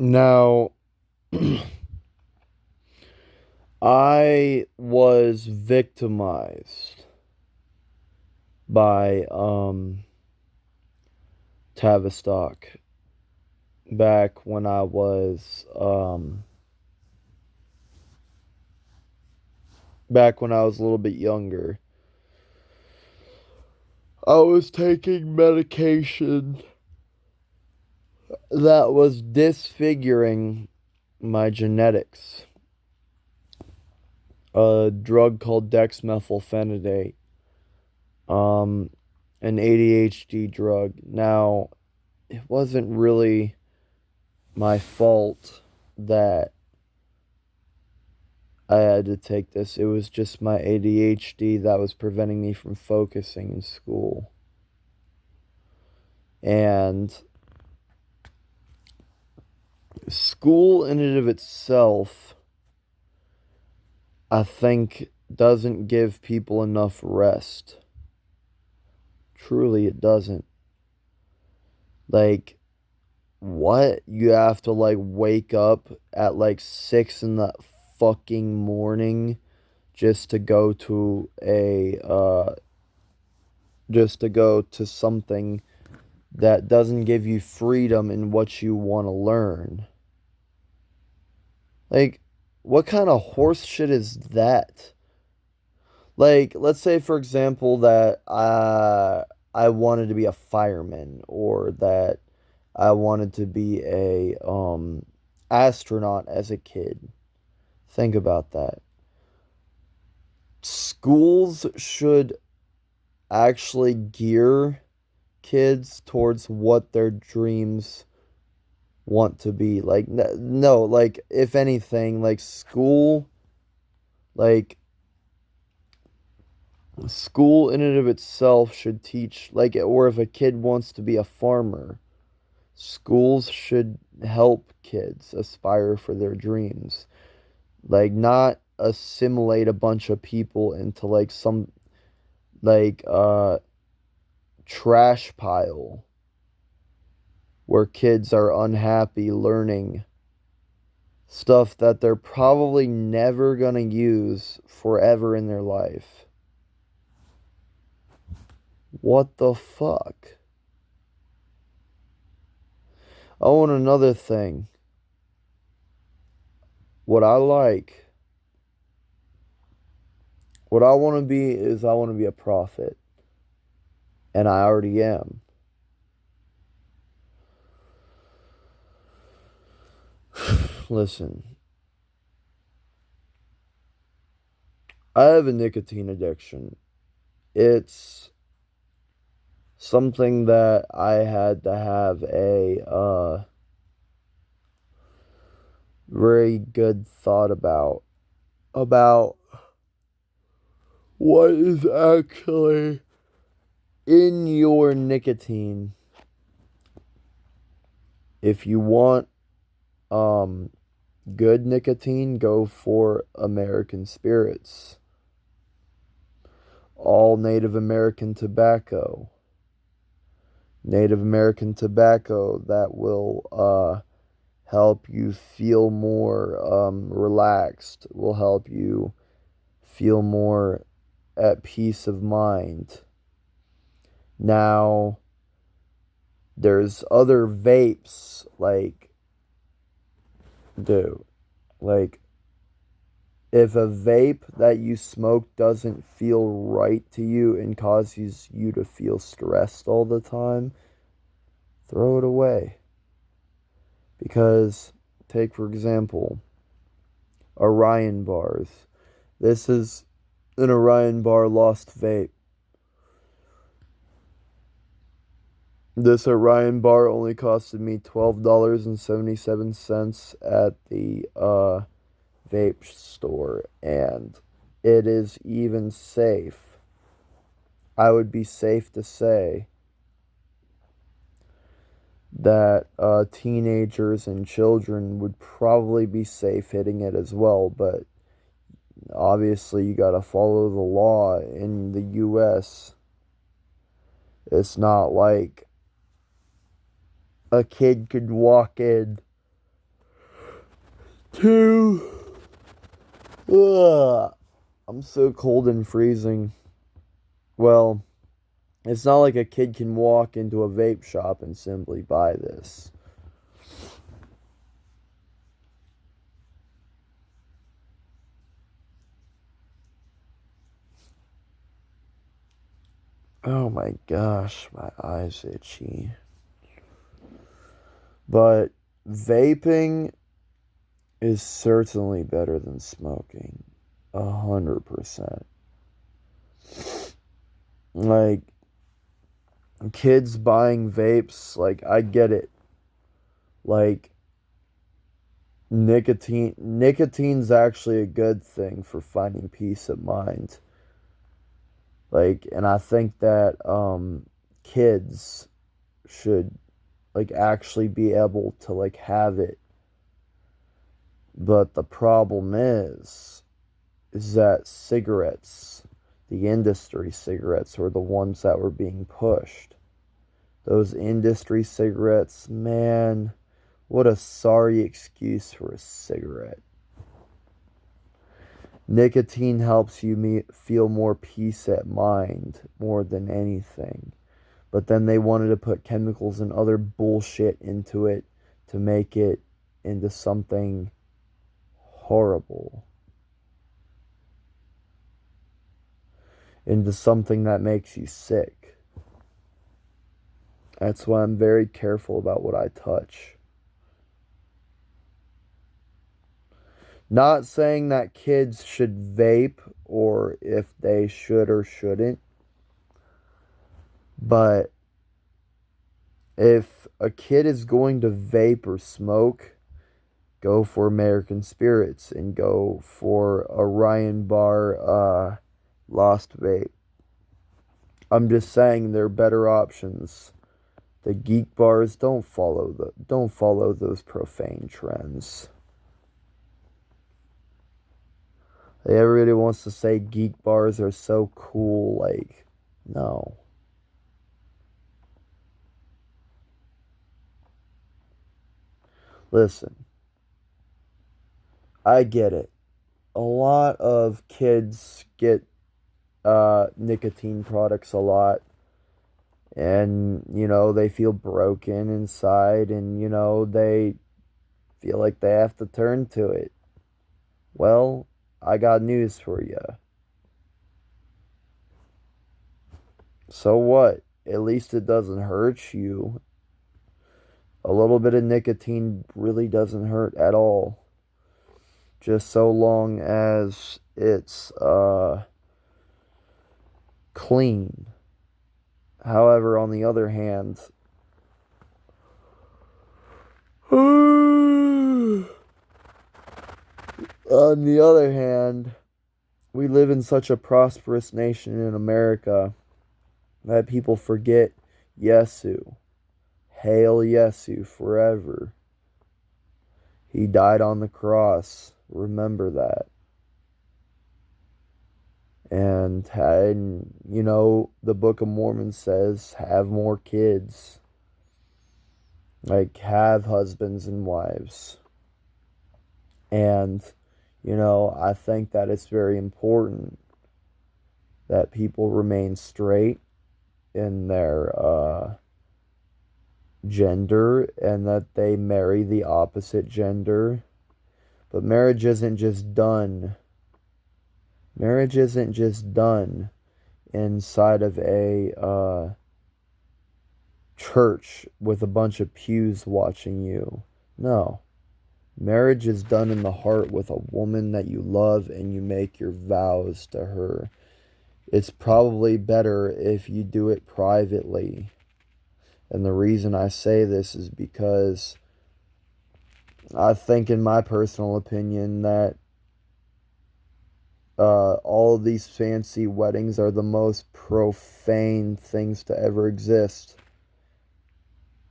Now, I was victimized by Tavistock back when I was a little bit younger. I was taking medication that was disfiguring my genetics. A drug called dexmethylphenidate, um, an ADHD drug. Now, it wasn't really my fault that I had to take this. It was just my ADHD that was preventing me from focusing in school. And school, in and of itself, I think, doesn't give people enough rest. Truly, it doesn't. Like, what? You have to, like, wake up at, like, 6 in the fucking morning just to go to just to go to something that doesn't give you freedom in what you want to learn. Like, what kind of horse shit is that? Like, let's say, for example, that I wanted to be a fireman, or that I wanted to be a astronaut as a kid. Think about that. Schools should actually gear kids towards what their dreams want to be. Like, no, like, if anything, like, school in and of itself should teach, like, or if a kid wants to be a farmer, schools should help kids aspire for their dreams. Like, not assimilate a bunch of people into, like, some, like, trash pile where kids are unhappy learning stuff that they're probably never gonna use forever in their life. What the fuck? Oh, and another thing. What I like, what I want to be is I want to be a prophet. And I already am. Listen, I have a nicotine addiction. It's something that I had to have a very good thought about what is actually in your nicotine. If you want um good nicotine, go for American spirits. All Native American tobacco. Native American tobacco that will help you feel more relaxed, will help you feel more at peace of mind. Now, there's other vapes, like, dude, like, if a vape that you smoke doesn't feel right to you and causes you to feel stressed all the time, throw it away. Because, take for example, Orion bars. This is an Orion bar Lost vape. This Orion bar only costed me $12.77 at the vape store, and it is even safe. I would be safe to say that teenagers and children would probably be safe hitting it as well, but obviously you gotta follow the law in the US. It's not like a kid could walk in Two. Ugh, I'm so cold and freezing. Well, it's not like a kid can walk into a vape shop and simply buy this. Oh my gosh, my eyes itchy. But vaping is certainly better than smoking. 100%. Like, kids buying vapes, like, I get it. Like, nicotine's actually a good thing for finding peace of mind. Like, and I think that kids should like actually be able to like have it. But the problem is that cigarettes, the industry cigarettes, were the ones that were being pushed. Those industry cigarettes, man, what a sorry excuse for a cigarette. Nicotine helps you feel more peace at mind more than anything. But then they wanted to put chemicals and other bullshit into it to make it into something horrible, into something that makes you sick. That's why I'm very careful about what I touch. Not saying that kids should vape or if they should or shouldn't, but if a kid is going to vape or smoke, go for American Spirits and go for a Ryan Bar Lost Vape. I'm just saying there are better options. The geek bars don't follow those profane trends. Everybody wants to say geek bars are so cool, like no. Listen, I get it. A lot of kids get nicotine products a lot, and they feel broken inside, and they feel like they have to turn to it. Well, I got news for you. So what? At least it doesn't hurt you. A little bit of nicotine really doesn't hurt at all. Just so long as it's clean. However, on the other hand, we live in such a prosperous nation in America that people forget Yesu. Hail Yesu forever. He died on the cross. Remember that. And the Book of Mormon says, have more kids. Like, have husbands and wives. And, I think that it's very important that people remain straight in their gender and that they marry the opposite gender. But marriage isn't just done. Marriage isn't just done inside of a church with a bunch of pews watching you. No. Marriage is done in the heart with a woman that you love and you make your vows to her. It's probably better if you do it privately. And the reason I say this is because I think, in my personal opinion, that all of these fancy weddings are the most profane things to ever exist.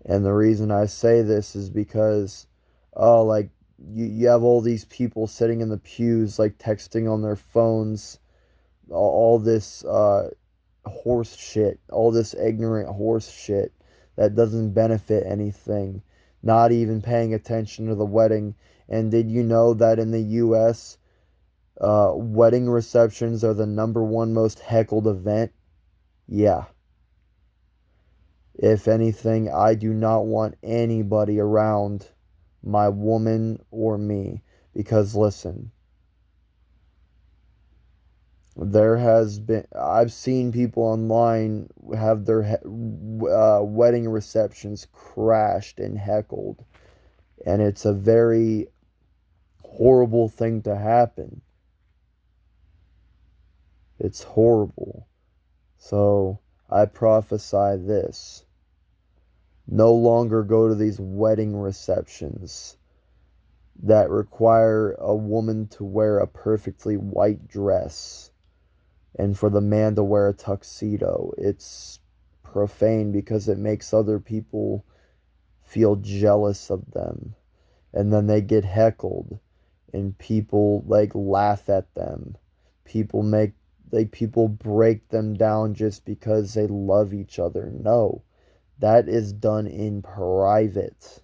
And the reason I say this is because, like, you have all these people sitting in the pews, like, texting on their phones, all this horse shit, all this ignorant horse shit that doesn't benefit anything. not even paying attention to the wedding. And did you know that in the US, wedding receptions are the number one most heckled event? Yeah. If anything, I do not want anybody around my woman or me. Because listen, I've seen people online have their wedding receptions crashed and heckled. And it's a very horrible thing to happen. It's horrible. So I prophesy this. No longer go to these wedding receptions that require a woman to wear a perfectly white dress and for the man to wear a tuxedo. It's profane because it makes other people feel jealous of them. And then they get heckled and people like laugh at them. People make people break them down just because they love each other. No, that is done in private.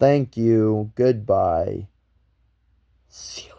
Thank you. Goodbye. See you.